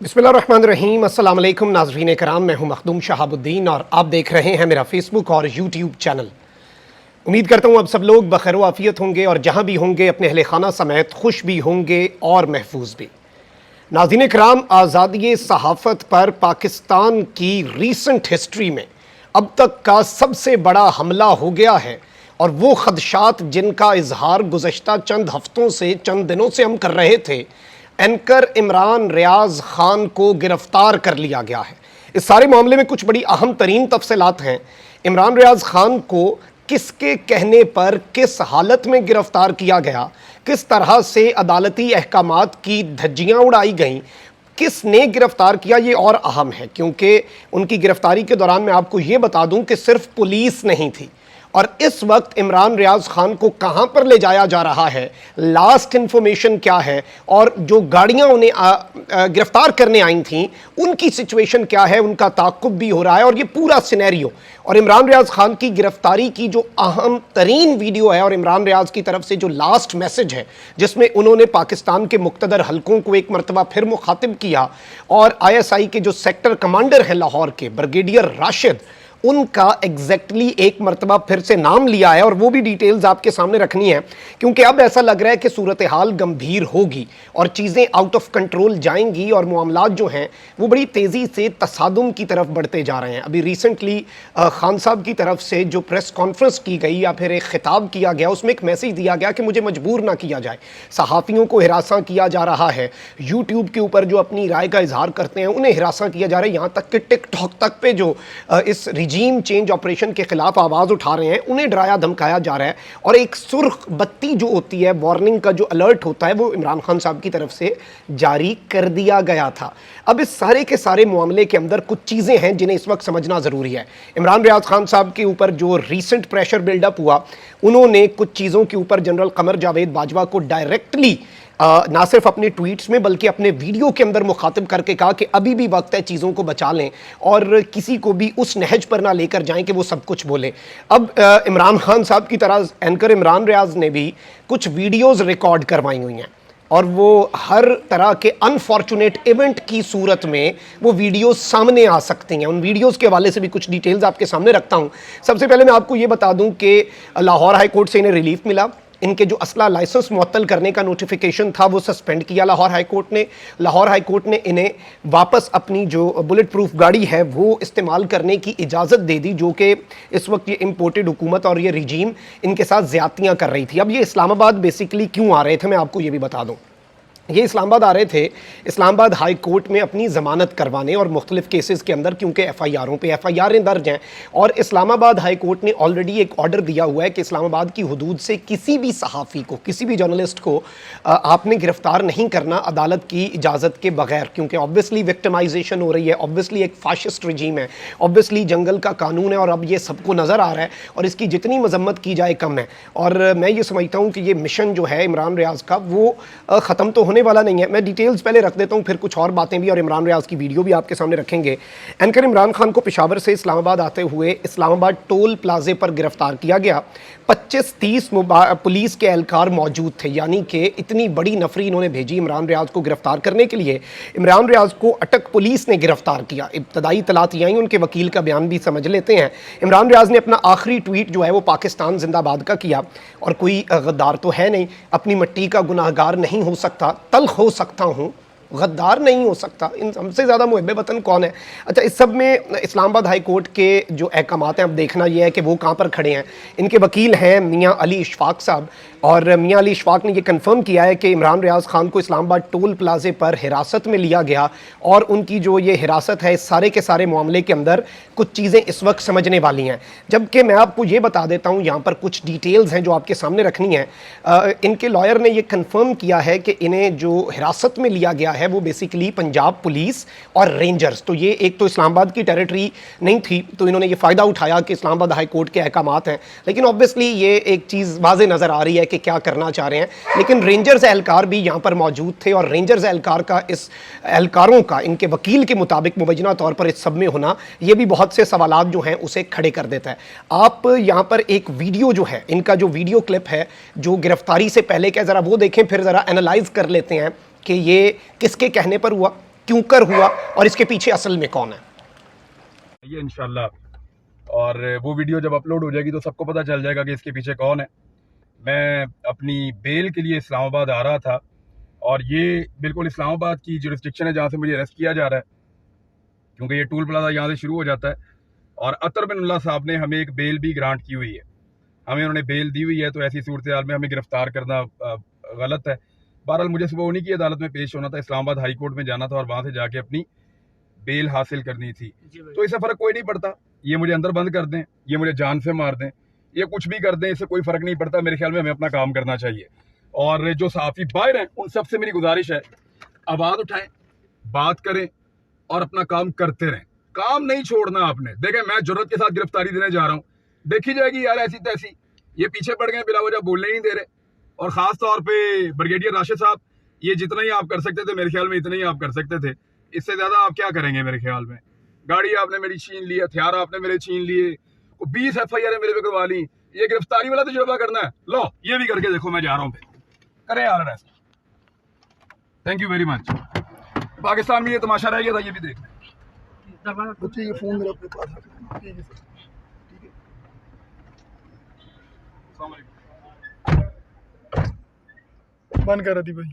बिस्मिल्लाहिर्रहमानिर्रहीम। अस्सलाम वालेकुम नाज़रीन कराम, मैं हूं मखदूम शहाबुद्दीन और आप देख रहे हैं मेरा फेसबुक और यूट्यूब चैनल। उम्मीद करता हूं अब सब लोग बखैर आफियत होंगे और जहां भी होंगे अपने अहले खाना समेत खुश भी होंगे और महफूज भी। नाज़रीन कराम, आज़ादी सहाफ़त पर पाकिस्तान की रीसेंट हिस्ट्री में अब तक का सबसे बड़ा हमला हो गया है और वो खदशात जिनका इजहार गुज़श्ता चंद हफ्तों से चंद दिनों से हम कर रहे थे, एंकर इमरान रियाज खान को गिरफ्तार कर लिया गया है। इस सारे मामले में कुछ बड़ी अहम तरीन तफसीलात हैं। इमरान रियाज खान को किसके कहने पर किस हालत में गिरफ्तार किया गया, किस तरह से अदालती अहकामात की धज्जियां उड़ाई गईं, किसने गिरफ्तार किया, ये और अहम है क्योंकि उनकी गिरफ्तारी के दौरान मैं आपको ये बता दूं कि सिर्फ पुलिस नहीं थी और इस वक्त इमरान रियाज खान को कहां पर ले जाया जा रहा है, लास्ट इंफॉर्मेशन क्या है और जो गाड़ियां उन्हें गिरफ्तार करने आई थीं उनकी सिचुएशन क्या है, उनका ताक़ुब भी हो रहा है और ये पूरा सिनेरियो और इमरान रियाज खान की गिरफ्तारी की जो अहम तरीन वीडियो है और इमरान रियाज की तरफ से जो लास्ट मैसेज है जिसमें उन्होंने पाकिस्तान के मुक़्तदर हलकों को एक मरतबा फिर मुखातिब किया और ISI के जो सेक्टर कमांडर हैं लाहौर के ब्रिगेडियर राशिद, उनका एग्जैक्टली एक मरतबा फिर से नाम लिया है और वो भी डिटेल्स आपके सामने रखनी है क्योंकि अब ऐसा लग रहा है कि सूरत हाल गंभीर होगी और चीज़ें आउट ऑफ कंट्रोल जाएंगी और मामलात जो हैं वो बड़ी तेज़ी से तसादुम की तरफ बढ़ते जा रहे हैं। अभी रिसेंटली खान साहब की तरफ से जो प्रेस कॉन्फ्रेंस की गई या फिर एक खिताब किया गया उसमें एक मैसेज दिया गया कि मुझे मजबूर ना किया जाए। सहाफ़ियों को हिरासा किया जा रहा है, यूट्यूब के ऊपर जो अपनी राय का इजहार करते हैं उन्हें हिरासा किया जा रहा है, यहाँ तक कि टिकटॉक तक पे जो इस रिजीम चेंज ऑपरेशन के खिलाफ आवाज उठा रहे हैं उन्हें डराया धमकाया जा रहा है और एक सुर्ख बत्ती जो होती है, वार्निंग का जो अलर्ट होता है, वो इमरान खान साहब की तरफ से जारी कर दिया गया था। अब इस सारे के सारे मामले के अंदर कुछ चीज़ें हैं जिन्हें इस वक्त समझना ज़रूरी है। इमरान रियाज खान साहब के ऊपर जो रिसेंट प्रेशर बिल्डअप हुआ, उन्होंने कुछ चीज़ों के ऊपर जनरल कमर जावेद बाजवा को डायरेक्टली ना सिर्फ अपने ट्वीट्स में बल्कि अपने वीडियो के अंदर मुखातिब करके कहा कि अभी भी वक्त है, चीज़ों को बचा लें और किसी को भी उस नहज पर ना लेकर जाएं कि वो सब कुछ बोले। अब इमरान खान साहब की तरह एंकर इमरान रियाज ने भी कुछ वीडियोस रिकॉर्ड करवाई हुई हैं और वो हर तरह के अनफॉर्चुनेट इवेंट की सूरत में वो वीडियोस सामने आ सकती हैं। उन वीडियोस के हवाले से भी कुछ डिटेल्स आपके सामने रखता हूँ। सबसे पहले मैं आपको ये बता दूँ कि लाहौर हाई कोर्ट से इन्हें रिलीफ मिला। इनके जो असला लाइसेंस मुअत्तल करने का नोटिफिकेशन था वो सस्पेंड किया लाहौर हाई कोर्ट ने। लाहौर हाई कोर्ट ने इन्हें वापस अपनी जो बुलेट प्रूफ गाड़ी है वो इस्तेमाल करने की इजाज़त दे दी, जो कि इस वक्त ये इम्पोर्टेड हुकूमत और ये रिजीम इनके साथ ज़्यादतियाँ कर रही थी। अब ये इस्लामाबाद बेसिकली क्यों आ रहे थे मैं आपको ये भी बता दूँ। ये इस्लामाबाद आ रहे थे इस्लामाबाद हाई कोर्ट में अपनी ज़मानत करवाने और मुख्तलिफ़ केसेस के अंदर, क्योंकि FIRों पे FIRें दर्ज हैं और इस्लामाबाद हाई कोर्ट ने ऑलरेडी एक ऑर्डर दिया हुआ है कि इस्लामाबाद की हदूद से किसी भी सहाफ़ी को, किसी भी जर्नलिस्ट को आपने गिरफ़्तार नहीं करना अदालत की इजाज़त के बगैर, क्योंकि ऑब्वियसली विक्टिमाइजेशन हो रही है, ऑब्वियसली एक फाशिस्ट रजीम है, ऑब्वियसली जंगल का कानून है और अब ये सबको नज़र आ रहा है और इसकी जितनी मजम्मत की जाए कम है। और मैं ये समझता हूँ कि ये मिशन जो है इमरान रियाज का वो ख़त्म तो होने वाला नहीं है। मैं डिटेल्स पहले रख देता हूं, फिर कुछ और बातें भी और इमरान रियाज की वीडियो भी आपके सामने रखेंगे। एंकर इमरान खान को पेशावर से इस्लामाबाद आते हुए इस्लामाबाद टोल प्लाजे पर गिरफ्तार किया गया। 25-30 पुलिस के एहलकार मौजूद थे, यानी कि इतनी बड़ी नफरी इन्होंने भेजी इमरान रियाज को गिरफ्तार करने के लिए। इमरान रियाज को अटक पुलिस ने गिरफ्तार किया। इब्तदाई तलात आई, उनके वकील का बयान भी समझ लेते हैं। इमरान रियाज ने अपना आखिरी ट्वीट जो है वो पाकिस्तान जिंदाबाद का किया और कोई गद्दार तो है नहीं, अपनी मिट्टी का गुनाहगार नहीं हो सकता, तल्ख हो सकता हूँ, गद्दार नहीं हो सकता। इन हमसे ज़्यादा मुहब्बे वतन कौन है। अच्छा, इस सब में इस्लामाबाद हाई कोर्ट के जो अहकामात हैं, अब देखना यह है कि वो कहाँ पर खड़े हैं। इनके वकील हैं मियाँ अली इशफाक साहब और मियाँ अली इशफाक ने यह कंफर्म किया है कि इमरान रियाज खान को इस्लामाबाद टोल प्लाजे पर हिरासत में लिया गया और उनकी जो ये हिरासत है, इस सारे के सारे मामले के अंदर कुछ चीज़ें इस वक्त समझने वाली हैं। जबकि मैं आपको ये बता देता हूँ, यहाँ पर कुछ डिटेल्स हैं जो आपके सामने रखनी है। इनके लॉयर ने यह कंफर्म किया है कि इन्हें जो हिरासत में लिया गया है वो बेसिकली पंजाब पुलिस और रेंजर्स, तो ये एक तो इस्लामाबाद की टेरिटरी नहीं थी, तो इन्होंने ये फ़ायदा उठाया कि इस्लामाबाद हाई कोर्ट के अहकामात हैं। लेकिन ऑब्वियसली ये एक चीज़ वाज़े नज़र आ रही है कि क्या करना चाह रहे हैं। लेकिन रेंजर्स एहलकार भी यहाँ पर मौजूद थे और रेंजर्स एहलकार का, इस एहलकारों का इनके वकील के मुताबिक मुबैना तौर पर इस सब में होना, ये भी बहुत से सवालात जो हैं उसे खड़े कर देता है। आप यहाँ पर एक वीडियो जो है, इनका जो वीडियो क्लिप है जो गिरफ्तारी से पहले का, ज़रा वो देखें, फिर ज़रा एनालाइज कर लेते हैं कि ये किसके कहने पर हुआ क्यों कर हुआ और इसके पीछे असल में कौन है? ये इंशाल्लाह, और वो वीडियो जब अपलोड हो जाएगी तो सबको पता चल जाएगा कि इसके पीछे कौन है। मैं अपनी बेल के लिए इस्लामाबाद आ रहा था और ये बिल्कुल इस्लामाबाद की जुरिस्डिक्शन है जहाँ से मुझे अरेस्ट किया जा रहा है, क्योंकि ये टूल प्लाजा यहाँ से शुरू हो जाता है। और अतर बिन साहब ने हमें एक बेल भी ग्रांट की हुई है, हमें उन्होंने बेल दी हुई है, तो ऐसी सूरत हाल में हमें गिरफ्तार करना गलत है। बहरहाल मुझे सुबह उन्हीं की अदालत में पेश होना था, इस्लामाबाद हाई कोर्ट में जाना था और वहाँ से जाके अपनी बेल हासिल करनी थी। तो इससे फ़र्क कोई नहीं पड़ता, ये मुझे अंदर बंद कर दें, ये मुझे जान से मार दें, ये कुछ भी कर दें, इससे कोई फ़र्क नहीं पड़ता। मेरे ख्याल में हमें अपना काम करना चाहिए। और जो सहाफ़ी बाहर हैं उन सबसे मेरी गुजारिश है, आवाज़ उठाएं, बात करें और अपना काम करते रहें। काम नहीं छोड़ना आपने। देखें, मैं जुर्रत के साथ गिरफ्तारी देने जा रहा हूँ, देखी जाएगी यार ऐसी तैसी। ये पीछे पड़ गए, बिला वजह बोलने ही नहीं दे रहे। और ख़ास तौर पे ब्रिगेडियर राशिद साहब, ये जितना ही आप कर सकते थे मेरे ख्याल में इतना ही आप कर सकते थे, इससे ज़्यादा आप क्या करेंगे मेरे ख्याल में। गाड़ी आपने मेरी छीन ली, हथियार आपने मेरे छीन लिए, 20 FIR मेरे पे करवा ली, ये गिरफ्तारी वाला तजुर्बा करना है, लो ये भी करके देखो। मैं जा रहा हूँ, करें यार arrest. Thank you very much. Pakistan में ये तमाशा रह गया था, ये भी देख बच्चे। ये फोन मेरे अपने पास है, ठीक है सर, ठीक है। अस्सलाम वालेकुम। बंद कर दी भाई।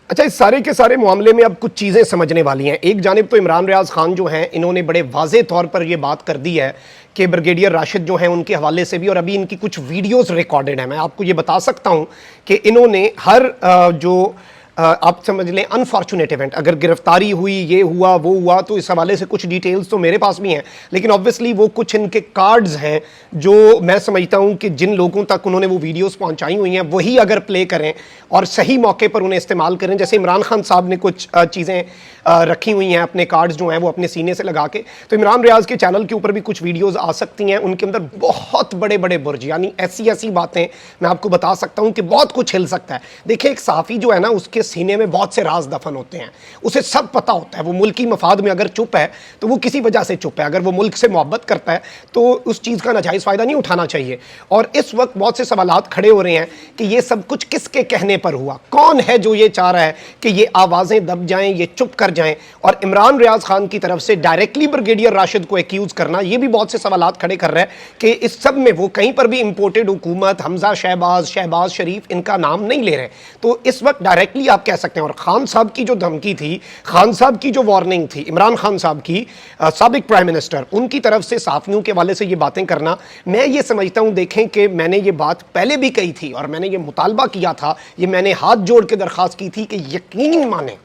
अच्छा, इस सारे के सारे मामले में अब कुछ चीज़ें समझने वाली हैं। एक जानिब तो इमरान रियाज खान जो हैं, इन्होंने बड़े वाज़े तौर पर ये बात कर दी है कि ब्रिगेडियर राशिद जो हैं उनके हवाले से भी, और अभी इनकी कुछ वीडियोस रिकॉर्डेड हैं। मैं आपको ये बता सकता हूं कि इन्होंने हर जो आप समझ लें अनफॉर्चुनेट इवेंट, अगर गिरफ्तारी हुई, ये हुआ, वो हुआ, तो इस हवाले से कुछ डिटेल्स तो मेरे पास भी हैं, लेकिन ऑब्वियसली वो कुछ इनके कार्ड्स हैं जो मैं समझता हूं कि जिन लोगों तक उन्होंने वो वीडियोस पहुंचाई हुई हैं, वही अगर प्ले करें और सही मौके पर उन्हें इस्तेमाल करें। जैसे इमरान खान साहब ने कुछ चीज़ें रखी हुई हैं, अपने कार्ड्स जो हैं वो अपने सीने से लगा के, तो इमरान रियाज के चैनल के ऊपर भी कुछ वीडियोज़ आ सकती हैं। उनके अंदर बहुत बड़े बड़े बुर्ज, यानी ऐसी ऐसी बातें मैं आपको बता सकता हूं कि बहुत कुछ हिल सकता है। देखिए, एक सहाफ़ी जो है ना, उसके सीने में बहुत से राज दफन होते हैं, उसे सब पता होता है। वो मुल्की मफाद में अगर चुप है तो वो किसी वजह से चुप है, अगर वो मुल्क से मोहब्बत करता है तो उस चीज़ का नाजायज़ फ़ायदा नहीं उठाना चाहिए। और इस वक्त बहुत से सवालात खड़े हो रहे हैं कि ये सब कुछ किसके कहने पर हुआ, कौन है जो ये चाह रहा है कि ये आवाज़ें दब जाएं, ये चुप कर जाएं। और इमरान रियाज खान की तरफ से डायरेक्टली ब्रिगेडियर राशिद को एक्यूज़ करना, ये भी बहुत से सवालात खड़े कर रहा है कि इस सब में वो कहीं पर भी इंपोर्टेड हुकूमत, हमजा शहबाज शरीफ, इनका नाम नहीं ले रहे। तो इस वक्त डायरेक्टली आप कह सकते हैं। और खान साहब की जो धमकी थी, खान साहब की जो वार्निंग थी, इमरान खान साहब की, साबिक प्राइम मिनिस्टर, उनकी तरफ से सहाफ़ियों के वाले से ये बातें करना, मैं ये समझता हूँ, देखें कि मैंने ये बात पहले भी कही थी और मैंने ये मुतालबा किया था, ये मैंने हाथ जोड़ के दरख्वास्त की थी कि यकीन माने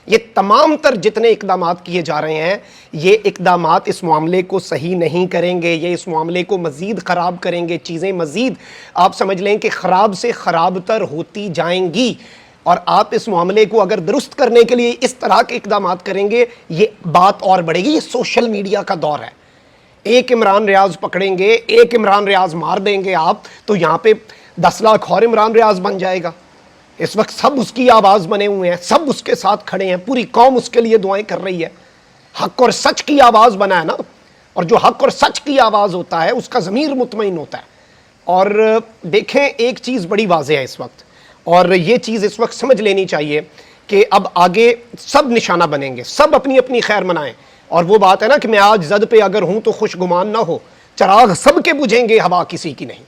ये तमाम तर जितने इकदामात किए जा रहे हैं, ये इकदामात इस मामले को सही नहीं करेंगे, ये इस मामले को मज़ीद ख़राब करेंगे। चीज़ें मज़ीद आप समझ लें कि ख़राब से ख़राब तर होती जाएंगी। और आप इस मामले को अगर दुरुस्त करने के लिए इस तरह के इकदामात करेंगे, ये बात और बढ़ेगी। ये सोशल मीडिया का दौर है, एक इमरान रियाज पकड़ेंगे, एक इमरान रियाज मार देंगे आप, तो यहाँ पे 10 लाख और इमरान रियाज बन जाएगा। इस वक्त सब उसकी आवाज़ बने हुए हैं, सब उसके साथ खड़े हैं, पूरी कौम उसके लिए दुआएं कर रही है। हक और सच की आवाज़ बना है ना, और जो हक और सच की आवाज़ होता है उसका ज़मीर मुतमईन होता है। और देखें, एक चीज़ बड़ी वाज़ेह है इस वक्त, और ये चीज़ इस वक्त समझ लेनी चाहिए कि अब आगे सब निशाना बनेंगे, सब अपनी अपनी खैर मनाएं। और वो बात है ना कि मैं आज जद पे अगर हूं तो खुशगुमान ना हो, चराग सबके बुझेंगे, हवा किसी की नहीं।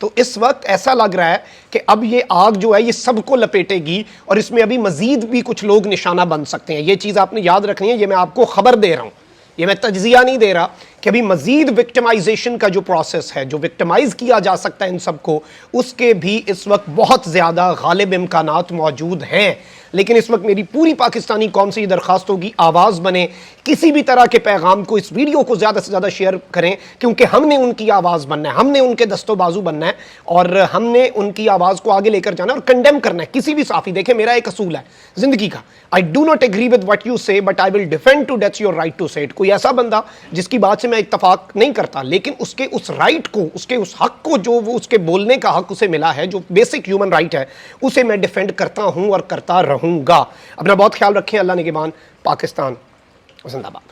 तो इस वक्त ऐसा लग रहा है कि अब ये आग जो है ये सबको लपेटेगी, और इसमें अभी मजीद भी कुछ लोग निशाना बन सकते हैं। ये चीज़ आपने याद रखनी है, ये मैं आपको खबर दे रहा हूँ, ये मैं तज्जिया नहीं दे रहा कि अभी मजीद विक्टिमाइजेशन का जो प्रोसेस है, जो विक्टिमाइज किया जा सकता है इन सबको, उसके भी इस वक्त बहुत ज़्यादा गालिब इम्कानात मौजूद हैं। लेकिन इस वक्त मेरी पूरी पाकिस्तानी कौम से ये दरख्वास्त होगी, आवाज़ बने, किसी भी तरह के पैगाम को, इस वीडियो को ज़्यादा से ज़्यादा शेयर करें, क्योंकि हमने उनकी आवाज़ बनना है, हमने उनके दस्तो बाजू बनना है, और हमने उनकी आवाज़ को आगे लेकर जाना है और कंडेम करना है किसी भी साफ़ी। देखें, मेरा एक असूल है ज़िंदगी का, I do not agree with what you say, but I will defend to death your right to say it. कोई ऐसा बंदा जिसकी बात से मैं इत्तफाक नहीं करता, लेकिन उसके उस राइट को, उसके उस हक को, जो वो उसके बोलने का हक उसे मिला है, जो बेसिक ह्यूमन राइट है, उसे मैं डिफेंड करता हूं और करता रहूंगा। अपना बहुत ख्याल रखें। अल्लाह निगहबान। पाकिस्तान जिंदाबाद।